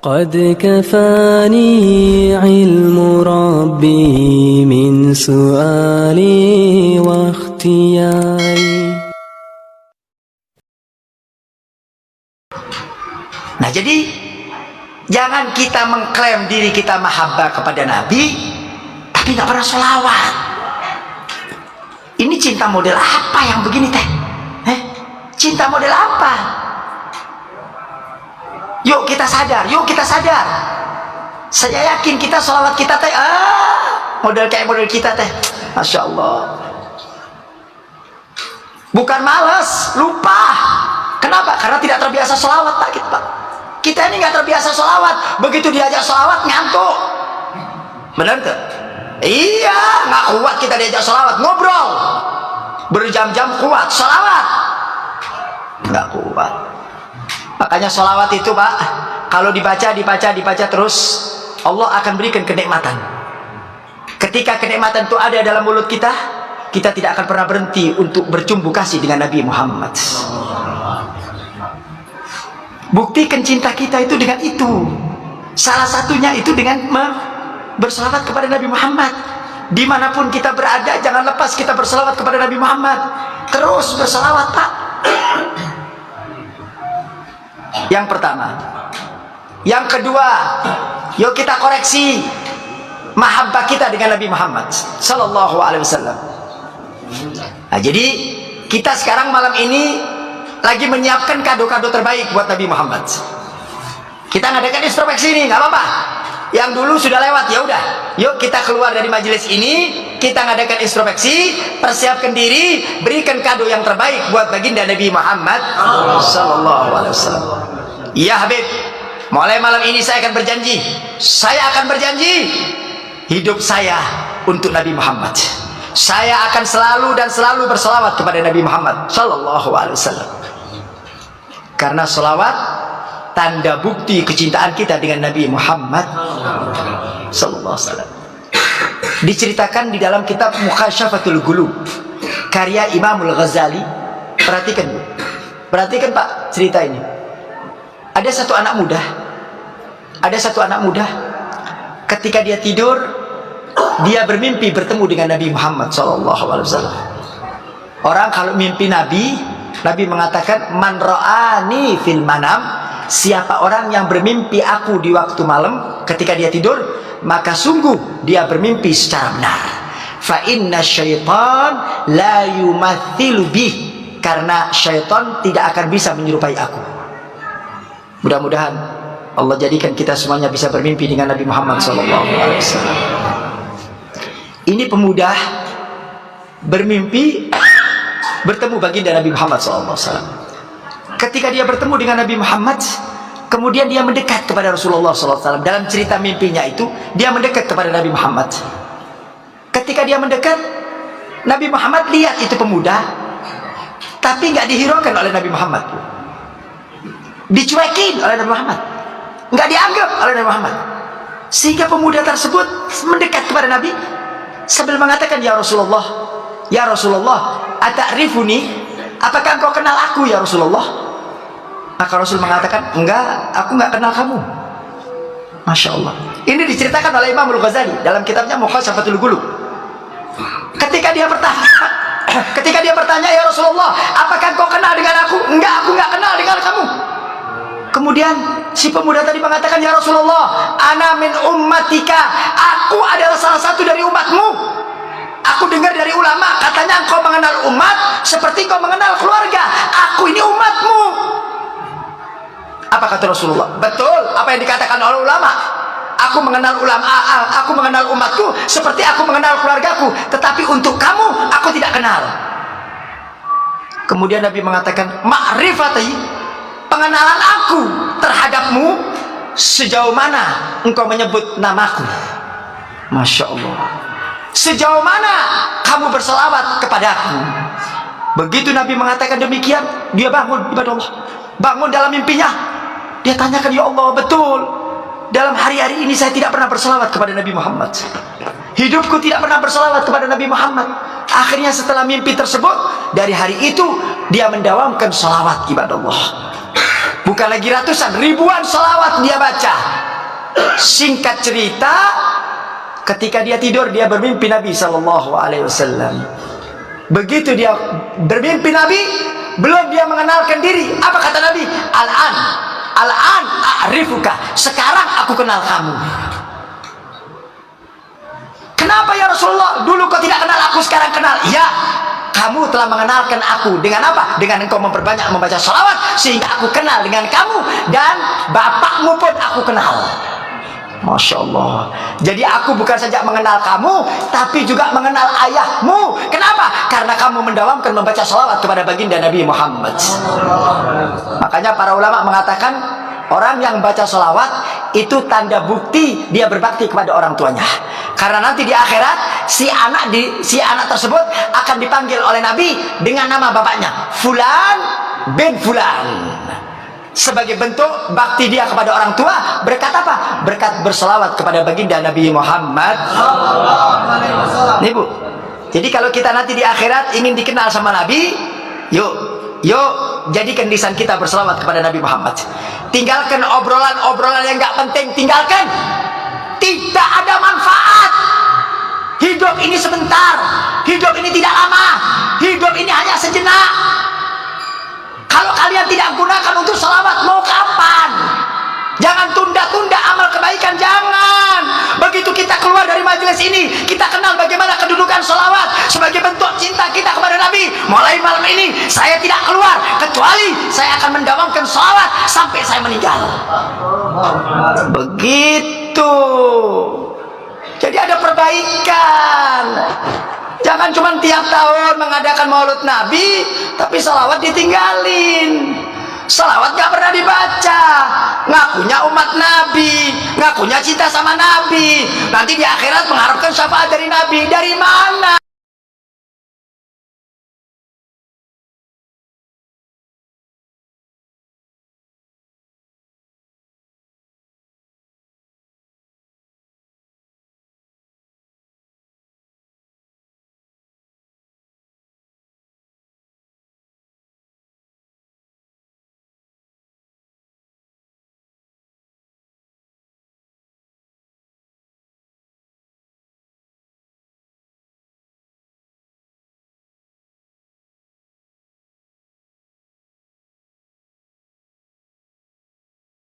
قد كفاني علم ربي من سؤالي واختياري. Nah, jadi jangan kita mengklaim diri kita mahabbah kepada Nabi tapi nggak pernah sholawat. Ini cinta model apa yang begini teh? Cinta model apa? Yuk kita sadar, yuk kita sadar. Saya yakin kita sholawat kita teh model kayak model kita teh, masya Allah. Bukan malas, lupa. Kenapa? Karena tidak terbiasa sholawat Pak kita. Kita ini nggak terbiasa sholawat. Begitu diajak sholawat ngantuk. Benar tuh? Iya, nggak kuat kita diajak sholawat, ngobrol berjam-jam kuat, sholawat nggak kuat. Makanya sholawat itu Pak, kalau dibaca terus, Allah akan berikan kenikmatan. Ketika kenikmatan itu ada dalam mulut kita, kita tidak akan pernah berhenti untuk bercumbu kasih dengan Nabi Muhammad. Buktikan cinta kita itu dengan itu. Salah satunya itu dengan berselawat kepada Nabi Muhammad. Dimanapun kita berada, jangan lepas kita berselawat kepada Nabi Muhammad. Terus berselawat Pak. Yang pertama. Yang kedua, yuk kita koreksi mahabbah kita dengan Nabi Muhammad sallallahu alaihi wasallam. Nah, jadi kita sekarang malam ini lagi menyiapkan kado-kado terbaik buat Nabi Muhammad. Kita ngadakan introspeksi ini, nggak apa-apa. Yang dulu sudah lewat, ya udah. Yuk kita keluar dari majelis ini, kita ngadakan introspeksi, persiapkan diri, berikan kado yang terbaik buat baginda Nabi Muhammad sallallahu alaihi wasallam. Iya Habib, mulai malam ini saya akan berjanji, hidup saya untuk Nabi Muhammad. Saya akan selalu dan selalu berselawat kepada Nabi Muhammad sallallahu alaihi wasallam. Karena selawat tanda bukti kecintaan kita dengan Nabi Muhammad sallallahu alaihi wasallam. Diceritakan di dalam kitab Mukhasyafatul Qulub karya Imamul Ghazali. Perhatikan Bu, perhatikan Pak cerita ini. Ada satu anak muda ketika dia tidur, dia bermimpi bertemu dengan Nabi Muhammad sallallahu alaihi wasallam. Orang kalau mimpi Nabi mengatakan man ra'ani fil manam, siapa orang yang bermimpi aku di waktu malam ketika dia tidur, maka sungguh dia bermimpi secara benar. Fa inna syaitan la yumathilu bih, karena syaitan tidak akan bisa menyerupai aku. Mudah-mudahan Allah jadikan kita semuanya bisa bermimpi dengan Nabi Muhammad sallallahu alaihi wasallam. Ini pemuda bermimpi bertemu baginda Nabi Muhammad sallallahu alaihi wasallam. Ketika dia bertemu dengan Nabi Muhammad, kemudian dia mendekat kepada Rasulullah sallallahu alaihi wasallam. Dalam cerita mimpinya itu, dia mendekat kepada Nabi Muhammad. Ketika dia mendekat, Nabi Muhammad lihat itu pemuda, tapi nggak dihiraukan oleh Nabi Muhammad. Dicuekin oleh Nabi Muhammad, nggak dianggap oleh Nabi Muhammad, sehingga pemuda tersebut mendekat kepada Nabi sambil mengatakan, ya Rasulullah, ata'rifuni, apakah engkau kenal aku ya Rasulullah? Maka Rasul mengatakan, enggak, aku nggak kenal kamu. Masya Allah. Ini diceritakan oleh Imam Al-Ghazali dalam kitabnya Mukhasyafatul Qulub. Ketika dia bertanya, ya Rasulullah, apakah engkau kenal dengan aku? Enggak, aku nggak kenal dengan kamu. Kemudian si pemuda tadi mengatakan, ya Rasulullah, ana min ummatika, aku adalah salah satu dari umatmu. Aku dengar dari ulama, katanya engkau mengenal umat seperti engkau mengenal keluarga. Aku ini umatmu. Apa kata Rasulullah? Betul apa yang dikatakan oleh ulama. Aku mengenal umatku seperti aku mengenal keluargaku, tetapi untuk kamu aku tidak kenal. Kemudian Nabi mengatakan, ma'rifati, pengenalan aku terhadapmu sejauh mana engkau menyebut namaku. Masya Allah. Sejauh mana kamu berselawat kepadaku. Begitu Nabi mengatakan demikian, dia bangun ibadah Allah, bangun dalam mimpinya. Dia tanyakan, ya Allah, betul, dalam hari-hari ini saya tidak pernah berselawat kepada Nabi Muhammad. Hidupku tidak pernah berselawat kepada Nabi Muhammad. Akhirnya setelah mimpi tersebut, dari hari itu dia mendawamkan selawat ibadah Allah. Bukan bukan lagi ratusan, ribuan salawat dia baca. Singkat cerita, ketika dia tidur dia bermimpi Nabi Sallallahu Alaihi Wasallam. Begitu dia bermimpi Nabi, belum dia mengenalkan diri, apa kata Nabi? Al-an a'rifuka, sekarang aku kenal kamu. Kenapa ya Rasulullah? Dulu kau tidak kenal aku, sekarang kenal. Ya, kamu telah mengenalkan aku. Dengan apa? Dengan engkau memperbanyak membaca salawat, sehingga aku kenal dengan kamu. Dan bapakmu pun aku kenal. Masya Allah. Jadi aku bukan saja mengenal kamu, tapi juga mengenal ayahmu. Kenapa? Karena kamu mendawamkan membaca salawat kepada baginda Nabi Muhammad. Makanya para ulama mengatakan, orang yang baca salawat itu tanda bukti dia berbakti kepada orang tuanya. Karena nanti di akhirat si anak tersebut akan dipanggil oleh Nabi dengan nama bapaknya, Fulan bin Fulan. Sebagai bentuk bakti dia kepada orang tua, berkat apa? Berkat berselawat kepada baginda Nabi Muhammad. Nih Bu, jadi kalau kita nanti di akhirat ingin dikenal sama Nabi, yuk jadikan lisan kita berselawat kepada Nabi Muhammad. Tinggalkan obrolan-obrolan yang gak penting, tinggalkan. Tidak ada manfaat. Hidup ini sebentar, hidup ini tidak lama, hidup ini hanya sejenak. Kalau kalian tidak gunakan untuk salawat, mau kapan? Jangan tunda-tunda amal kebaikan, jangan. Begitu kita keluar dari majelis ini, kita kenal bagaimana kedudukan salawat sebagai bentuk cinta kita kepada Nabi. Mulai malam ini saya tidak keluar, kecuali saya akan mendawamkan salawat sampai saya meninggal. Begitu. Jadi ada perbaikan. Jangan cuma tiap tahun mengadakan maulud Nabi, tapi salawat ditinggalin. Salawat gak pernah dibaca. Ngakunya umat Nabi, ngakunya cinta sama Nabi. Nanti di akhirat mengharapkan syafaat dari Nabi. Dari mana?